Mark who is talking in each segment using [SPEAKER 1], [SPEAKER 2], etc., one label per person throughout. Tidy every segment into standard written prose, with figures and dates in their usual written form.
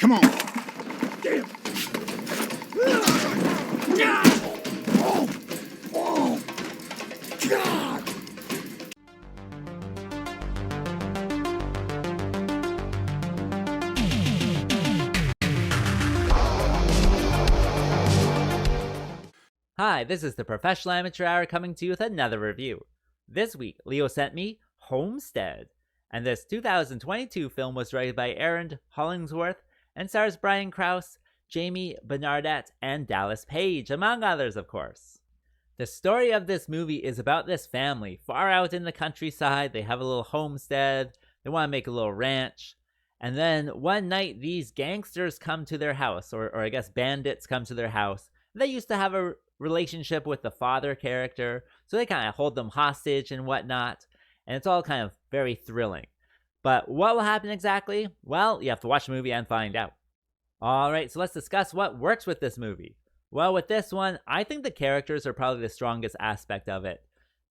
[SPEAKER 1] Come on. Damn. Oh, God.
[SPEAKER 2] Hi, this is the Professional Amateur Hour coming to you with another review. This week, Leo sent me Homestead, and this 2022 film was directed by Ehrland Hollingsworth and stars Brian Krause, Jamie Bernadette, and Dallas Page, among others, of course. The story of this movie is about this family far out in the countryside. They have a little homestead, they want to make a little ranch, and then one night these gangsters come to their house, or I guess bandits come to their house. They used to have a relationship with the father character, so they kind of hold them hostage and whatnot, and it's all kind of very thrilling. But what will happen exactly? Well, you have to watch the movie and find out. Alright, so let's discuss what works with this movie. Well, with this one, I think the characters are probably the strongest aspect of it.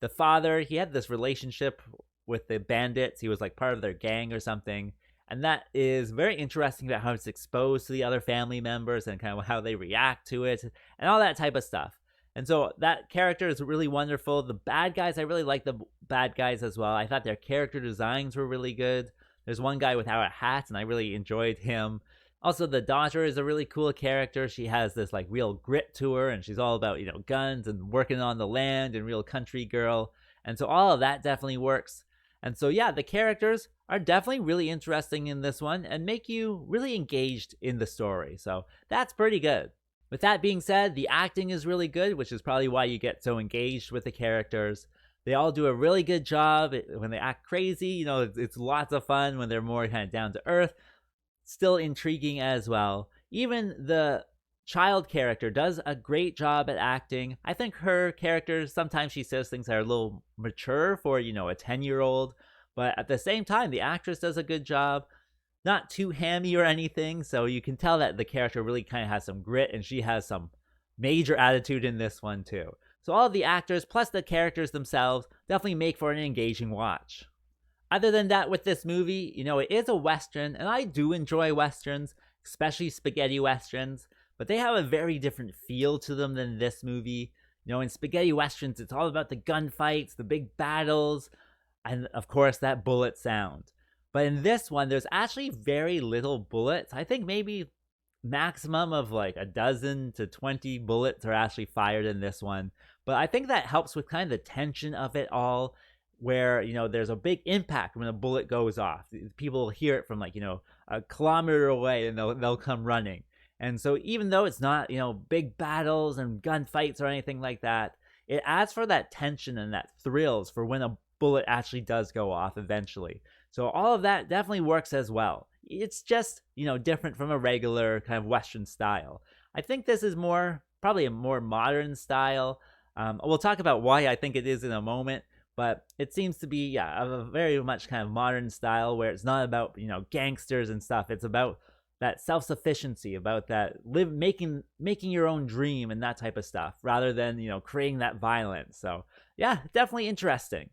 [SPEAKER 2] The father, he had this relationship with the bandits, he was like part of their gang or something, and that is very interesting about how it's exposed to the other family members and kind of how they react to it and all that type of stuff. And so that character is really wonderful. The bad guys, I really like the bad guys as well. I thought their character designs were really good. There's one guy without a hat, and I really enjoyed him. Also, the daughter is a really cool character. She has this like real grit to her, and she's all about, guns and working on the land and real country girl. And so all of that definitely works. And so, yeah, the characters are definitely really interesting in this one and make you really engaged in the story. So that's pretty good. With that being said, the acting is really good, which is probably why you get so engaged with the characters. They all do a really good job. When they act crazy, it's lots of fun. When they're more kind of down to earth, still intriguing as well. Even the child character does a great job at acting. I think her character, sometimes she says things that are a little mature for, a 10-year-old. But at the same time, the actress does a good job. Not too hammy or anything, so you can tell that the character really kind of has some grit, and she has some major attitude in this one too. So all of the actors, plus the characters themselves, definitely make for an engaging watch. Other than that, with this movie, it is a Western, and I do enjoy Westerns, especially spaghetti Westerns, but they have a very different feel to them than this movie. In spaghetti Westerns, it's all about the gunfights, the big battles, and of course that bullet sound. But in this one, there's actually very little bullets. I think maybe maximum of like 12 to 20 bullets are actually fired in this one. But I think that helps with kind of the tension of it all, where, there's a big impact when a bullet goes off. People hear it from like, a kilometer away, and they'll come running. And so even though it's not, big battles and gunfights or anything like that, it adds for that tension and that thrills for when a bullet actually does go off eventually. So all of that definitely works as well. It's just, different from a regular kind of Western style. I think this is probably a more modern style. We'll talk about why I think it is in a moment, but it seems to be, a very much kind of modern style where it's not about, gangsters and stuff. It's about that self-sufficiency, about that making your own dream and that type of stuff, rather than, creating that violence. So yeah, definitely interesting.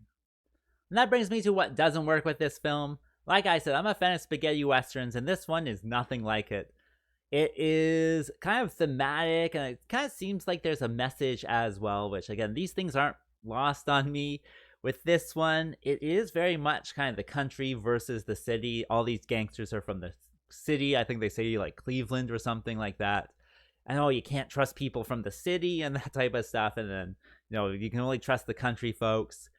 [SPEAKER 2] And that brings me to what doesn't work with this film. Like I said, I'm a fan of spaghetti westerns, and this one is nothing like it. It is kind of thematic, and it kind of seems like there's a message as well, which again, these things aren't lost on me. With this one, it is very much kind of the country versus the city. All these gangsters are from the city. I think they say like Cleveland or something like that. And you can't trust people from the city and that type of stuff. And then, you can only trust the country folks.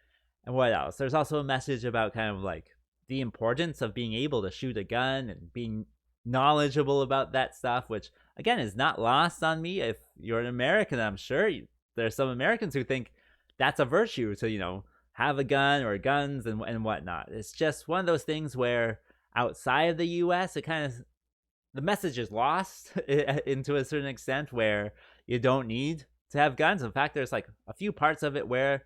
[SPEAKER 2] And what else? There's also a message about kind of like the importance of being able to shoot a gun and being knowledgeable about that stuff, which again is not lost on me. If you're an American, I'm sure there's some Americans who think that's a virtue to, have a gun or guns and whatnot. It's just one of those things where outside of the US, the message is lost into a certain extent, where you don't need to have guns. In fact, there's like a few parts of it where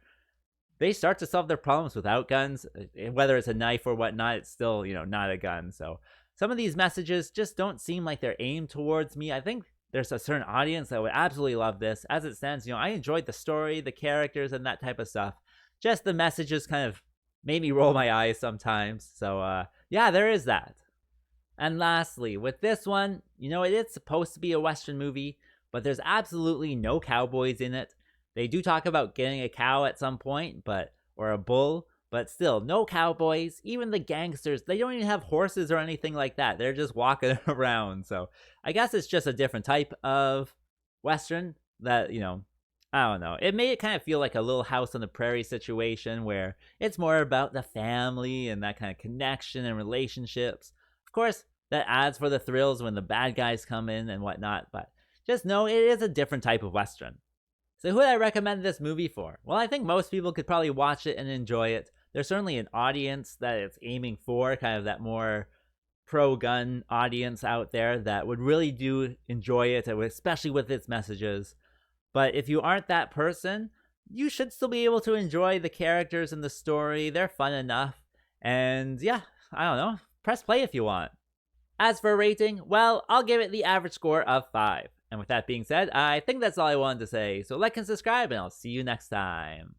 [SPEAKER 2] they start to solve their problems without guns. Whether it's a knife or whatnot, it's still, not a gun. So some of these messages just don't seem like they're aimed towards me. I think there's a certain audience that would absolutely love this. As it stands, I enjoyed the story, the characters, and that type of stuff. Just the messages kind of made me roll my eyes sometimes. So, yeah, there is that. And lastly, with this one, it is supposed to be a Western movie, but there's absolutely no cowboys in it. They do talk about getting a cow at some point, or a bull, but still, no cowboys. Even the gangsters, they don't even have horses or anything like that. They're just walking around. So I guess it's just a different type of Western that, I don't know. It made it kind of feel like a Little House on the Prairie situation where it's more about the family and that kind of connection and relationships. Of course, that adds for the thrills when the bad guys come in and whatnot, but just know it is a different type of Western. So who would I recommend this movie for? Well, I think most people could probably watch it and enjoy it. There's certainly an audience that it's aiming for, kind of that more pro-gun audience out there that would really do enjoy it, especially with its messages. But if you aren't that person, you should still be able to enjoy the characters and the story. They're fun enough. And yeah, I don't know. Press play if you want. As for rating, well, I'll give it the average score of 5. And with that being said, I think that's all I wanted to say. So like and subscribe, and I'll see you next time.